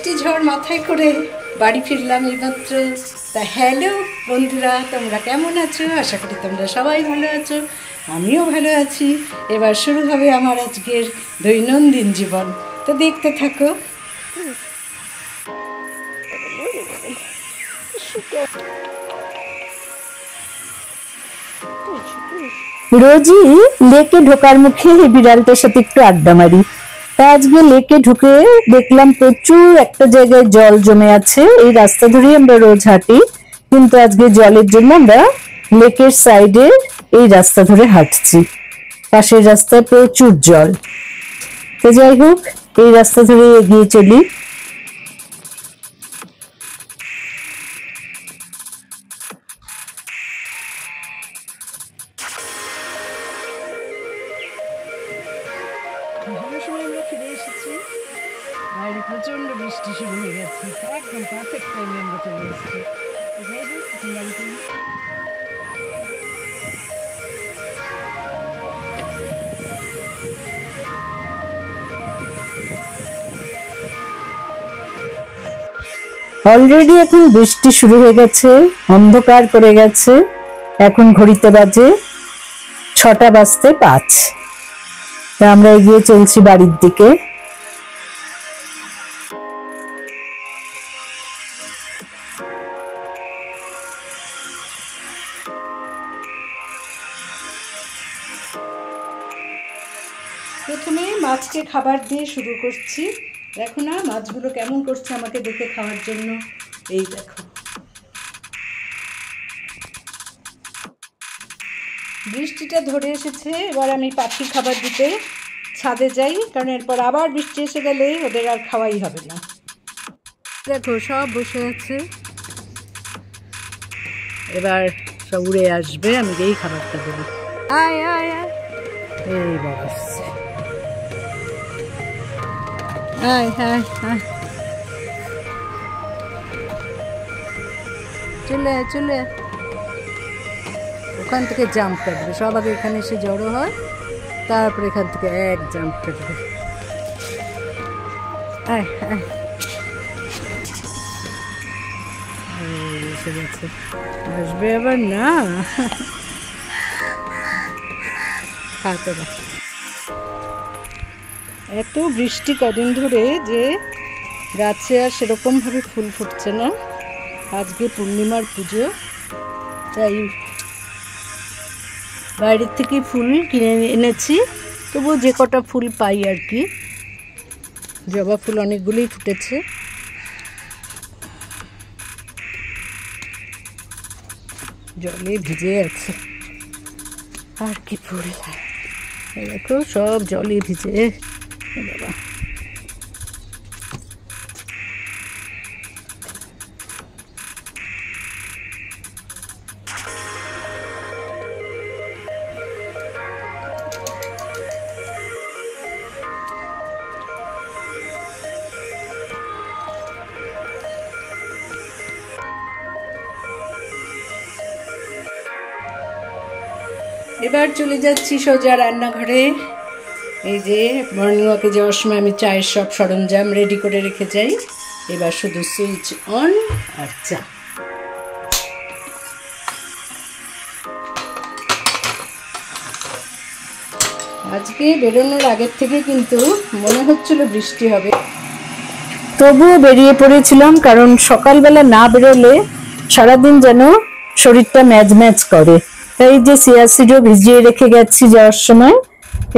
বৃষ্টি ঝড় মাথায় করে বাড়ি ফিরলাম এইমাত্র। তা হ্যালো বন্ধুরা, তোমরা কেমন আছো? আশা করি তোমরা সবাই ভালো আছো, আমিও ভালো আছি। এবার শুরু হবে আমার আজকের দৈনন্দিন জীবন, তো দেখতে থাকো। রোজই লেকে ঢোকার মুখে বিড়ালটার সাথে একটু আড্ডা মারি। তা আজকে লেকে ঢুকে দেখলাম প্রচুর একটা জায়গায় জল জমে আছে। এই রাস্তা ধরেই আমরা রোজ হাঁটি, কিন্তু আজকে জলের জন্য আমরা লেকের সাইডে এই রাস্তা ধরে হাঁটছি। পাশের রাস্তায় প্রচুর জল। তো যাই হোক, এই রাস্তা ধরে এগিয়ে চলি। ফিরে এসেছি, বাইরে প্রচন্ড বৃষ্টি শুরু হয়ে গেছে। একদম পারফেক্ট টাইমে আমরা চলে এসেছি। অলরেডি এখন বৃষ্টি শুরু হয়ে গেছে, অন্ধকার পড়ে গেছে। এখন ঘড়িতে বাজে 6:05। তা আমরা এগিয়ে চলছি বাড়ির দিকে। প্রথমে মাছকে খাবার দিয়ে শুরু করছি। দেখো না মাছগুলো কেমন করছে আমাকে দেখে খাওয়ার জন্য। এই দেখো, বৃষ্টিটা ধরে এসেছে। এবার আমি পাখি খাবার দিতে ছাদে যাই, কারণ এরপর আবার বৃষ্টি এসে গেলে ওদের আর খাওয়াই হবে না। দেখো সব বসে আছে, এবার সব উড়ে আসবে, আমি এই খাবারটা দেবো। আয় আয় আয়, এই বাবা, আয় হ্যাঁ হ্যাঁ, চলে চলে। ওখান থেকে জাম্প কাটবে সব, আগে এখানে এসে জড়ো হয়, তারপর এখান থেকে এক জাম্প কাটবে। আয় আয়, এসে গেছে, আসবে আবার না। খাতে না, এত বৃষ্টি কদিন ধরে যে গাছে আর সেরকমভাবে ফুল ফুটছে না। আজকে পূর্ণিমার পুজো, তাই বাইরের থেকে ফুল কিনে এনেছি। তবুও যে কটা ফুল পাই আর কি। জবা ফুল অনেকগুলোই ফুটেছে। জলে ভিজে আছে, আর কি ফুল দেখো, সব জলে ভিজে। বাবা, এবার চলে যাচ্ছি সোজা রান্নাঘরে। এই যে মর্নিং ওয়াকে যাওয়ার সময় আমি চায়ের সব সরঞ্জাম রেডি করে রেখে যাই। এবার শুধু সুইচ অন আর চা। আজকে বেরোনোর আগের থেকে কিন্তু মনে হচ্ছিল বৃষ্টি হবে, তবুও বেরিয়ে পড়েছিলাম, কারণ সকালবেলা না বেরোলে সারাদিন যেন শরীরটা ম্যাজ ম্যাজ করে। এই যে চিয়া সিডও ভিজিয়ে রেখে গেছি যাওয়ার সময়,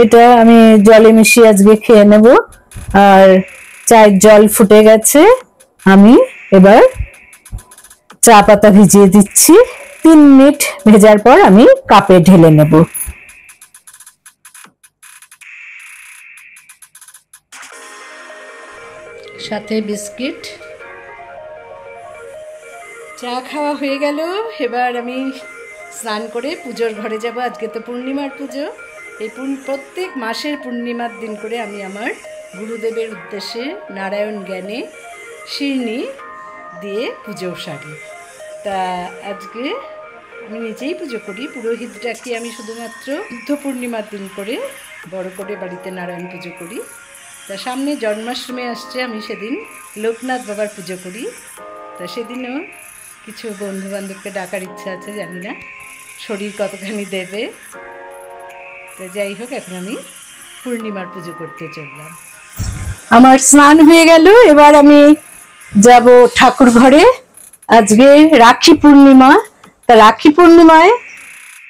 এটা আমি জলে মিশিয়ে আজকে খেয়ে নেব। আর চায়ের জল ফুটে গেছে, আমি এবার চা পাতা ভিজিয়ে দিচ্ছি। 3 মিনিট ভেজার পর আমি কাপে ঢেলে নেব। সাথে বিস্কিট। চা খাওয়া হয়ে গেল, এবার আমি স্নান করে পুজোর ঘরে যাব। আজকে তো পূর্ণিমার পুজো। এই প্রত্যেক মাসের পূর্ণিমার দিন করে আমি আমার গুরুদেবের উদ্দেশ্যে নারায়ণ জ্ঞানে শিরনি দিয়ে পুজো সারি। তা আজকে আমি নিজেই পুজো করি, পুরোহিতটাকে আমি শুধুমাত্র বুদ্ধ পূর্ণিমার দিন করে বড় করে বাড়িতে নারায়ণ পুজো করি। তা সামনে জন্মাষ্টমী আসছে, আমি সেদিন লোকনাথ বাবার পুজো করি। তা সেদিনও কিছু বন্ধুবান্ধবকে ডাকার ইচ্ছা আছে, জানি না শরীর কতখানি দেবে। তো যাই হোক, এখন আমি পূর্ণিমার পুজো করতে চললাম। আমার স্নান হয়ে গেল, এবার আমি যাব ঠাকুর ঘরে। আজকে রাখি পূর্ণিমা। তা রাখি পূর্ণিমায়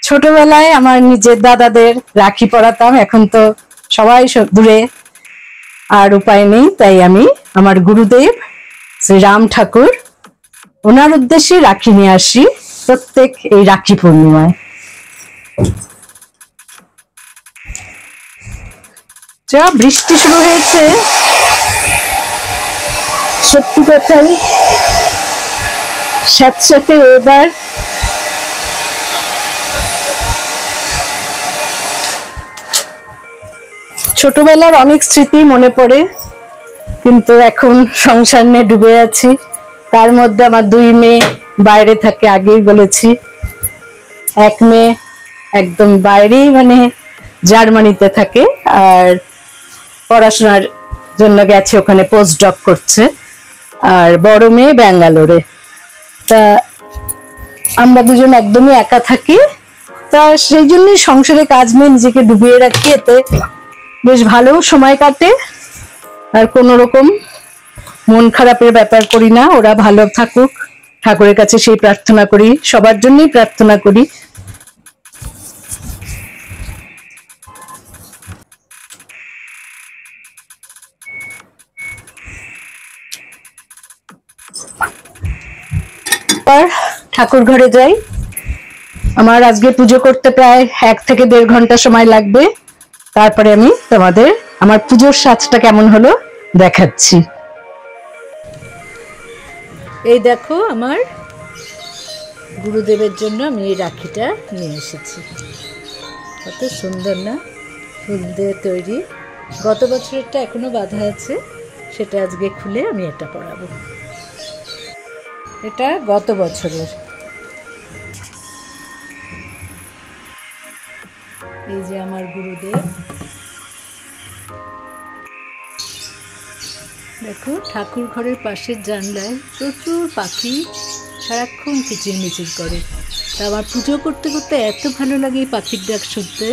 ছোটবেলায় আমার নিজের দাদাদের রাখি পরাতাম, এখন তো সবাই দূরে, আর উপায় নেই। তাই আমি আমার গুরুদেব শ্রী রাম ঠাকুর, ওনার উদ্দেশ্যে রাখি নিয়ে আসি প্রত্যেক এই রাখি পূর্ণিমায়। যা বৃষ্টি শুরু হয়েছে, সত্যি কথাই স্যাঁতস্যাঁতে ওয়েদার। ছোটবেলার অনেক স্মৃতি মনে পড়ে, কিন্তু এখন সংসার নিয়ে ডুবে আছি। তার মধ্যে আমার 2 মেয়ে বাইরে থাকে, আগেই বলেছি। এক মেয়ে একদম বাইরেই, মানে জার্মানিতে থাকে, আর পড়াশোনার জন্য গেছে, ওখানে পোস্ট ডক করছে। আর বড় মেয়ে ব্যাঙ্গালোরে। তা আমরা দুজন একদমই একা থাকি। তা সেই জন্যই সংসারে কাজ নিয়ে নিজেকে ডুবিয়ে রাখি, এতে বেশ ভালো সময় কাটে। আর কোনো রকম মন খারাপের ব্যাপার করি না। ওরা ভালো থাকুক, ঠাকুরের কাছে সেই প্রার্থনা করি, সবার জন্যই প্রার্থনা করি। ঠাকুর ঘরে যাই। আমার আজকে পুজো করতে প্রায় 1 থেকে 1.5 ঘন্টা সময় লাগবে। তারপরে আমি তোমাদের আমার পুজোর সাজটা কেমন হলো দেখাচ্ছি। এই দেখো, আমার গুরুদেবের জন্য আমি এই রাখিটা নিয়ে এসেছি। কত সুন্দর না, ফুল দিয়ে তৈরি। গত বছরেরটা এখনো বাঁধা আছে, সেটা আজকে খুলে আমি এটা পরাবো। এটা গত বছরের। এই যে আমার গুরুদেব, দেখো ঠাকুর ঘরের পাশের জানলায় প্রচুর পাখি সারাক্ষণ কিচিরমিচির করে। তা আমার পুজো করতে করতে এত ভালো লাগে এই পাখির ডাক শুনতে।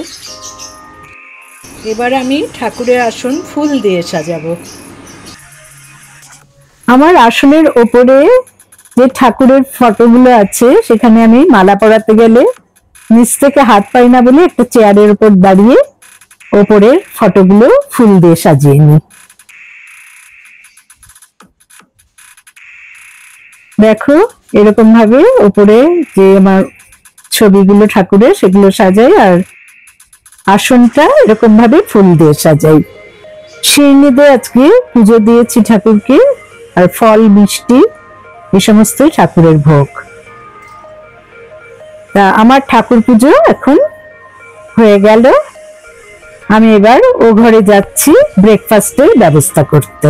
এবার আমি ঠাকুরের আসন ফুল দিয়ে সাজাবো। আমার আসনের ওপরে যে ঠাকুরের ফটোগুলো আছে, সেখানে আমি মালা পরাতে গেলে নিচ থেকে হাত পাই না বলে একটা চেয়ারের উপর দাঁড়িয়ে ওপরের ফটোগুলো ফুল দিয়ে সাজিয়ে নিই। দেখো, এরকম ভাবে ওপরে যে আমার ছবিগুলো ঠাকুরের, সেগুলো সাজাই, আর আসনটা এরকম ভাবে ফুল দিয়ে সাজাই। শিরনি দিয়ে আজকে পুজো দিয়েছি ঠাকুরকে, আর ফল মিষ্টি এই সমস্ত ঠাকুরের ভোগ। তা আমার ঠাকুর পুজো এখন হয়ে গেল। আমি এবার ও ঘরে যাচ্ছি ব্রেকফাস্টের ব্যবস্থা করতে।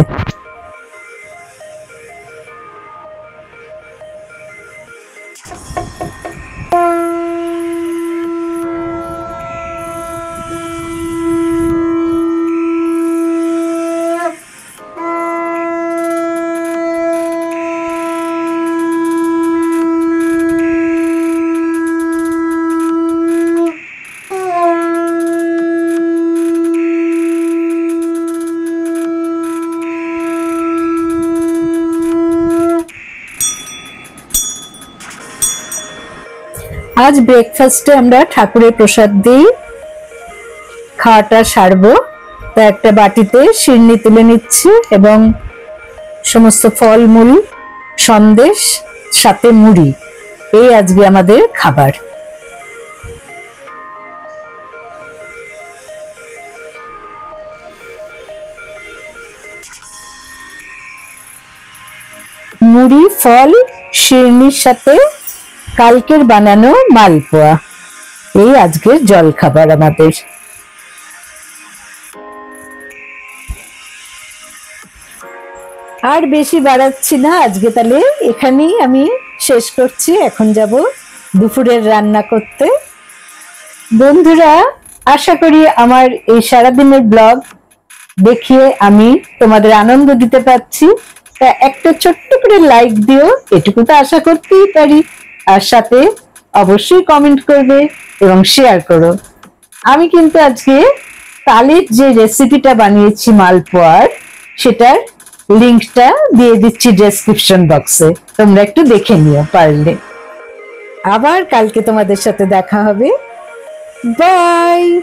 আজ ব্রেকফাস্টে আমরা ঠাকুরের প্রসাদ দিই, খাওয়াটা সারবো। তা একটা বাটিতে শিরনি তুলে নিচ্ছি এবং সমস্ত ফলমূল, সন্দেশ, সাথে মুড়ি, এই আজকে আমাদের খাবার। মুড়ি, ফল, শিরনির সাথে কালকের বানানো মালপোয়া, এই আজকের জল খাবার আমাদের। আর বেশি বাড়াচ্ছি না আজকে, তাহলে এখানেই আমি শেষ করছি। এখন যাব দুপুরের রান্না করতে। বন্ধুরা, আশা করি আমার এই সারাদিনের ব্লগ দেখিয়ে আমি তোমাদের আনন্দ দিতে পারছি। তা একটা ছোট্ট করে লাইক দিও, এটুকু তো আশা করতেই পারি। আর সাথে অবশ্যই কমেন্ট করবে এবং শেয়ার করো। আমি কিন্তু আজকে তালের যে রেসিপিটা বানিয়েছি মালপোয়ার, সেটার লিঙ্কটা দিয়ে দিচ্ছি ডেসক্রিপশন বক্সে, তোমরা একটু দেখে নিও পারলে। আবার কালকে তোমাদের সাথে দেখা হবে। বাই।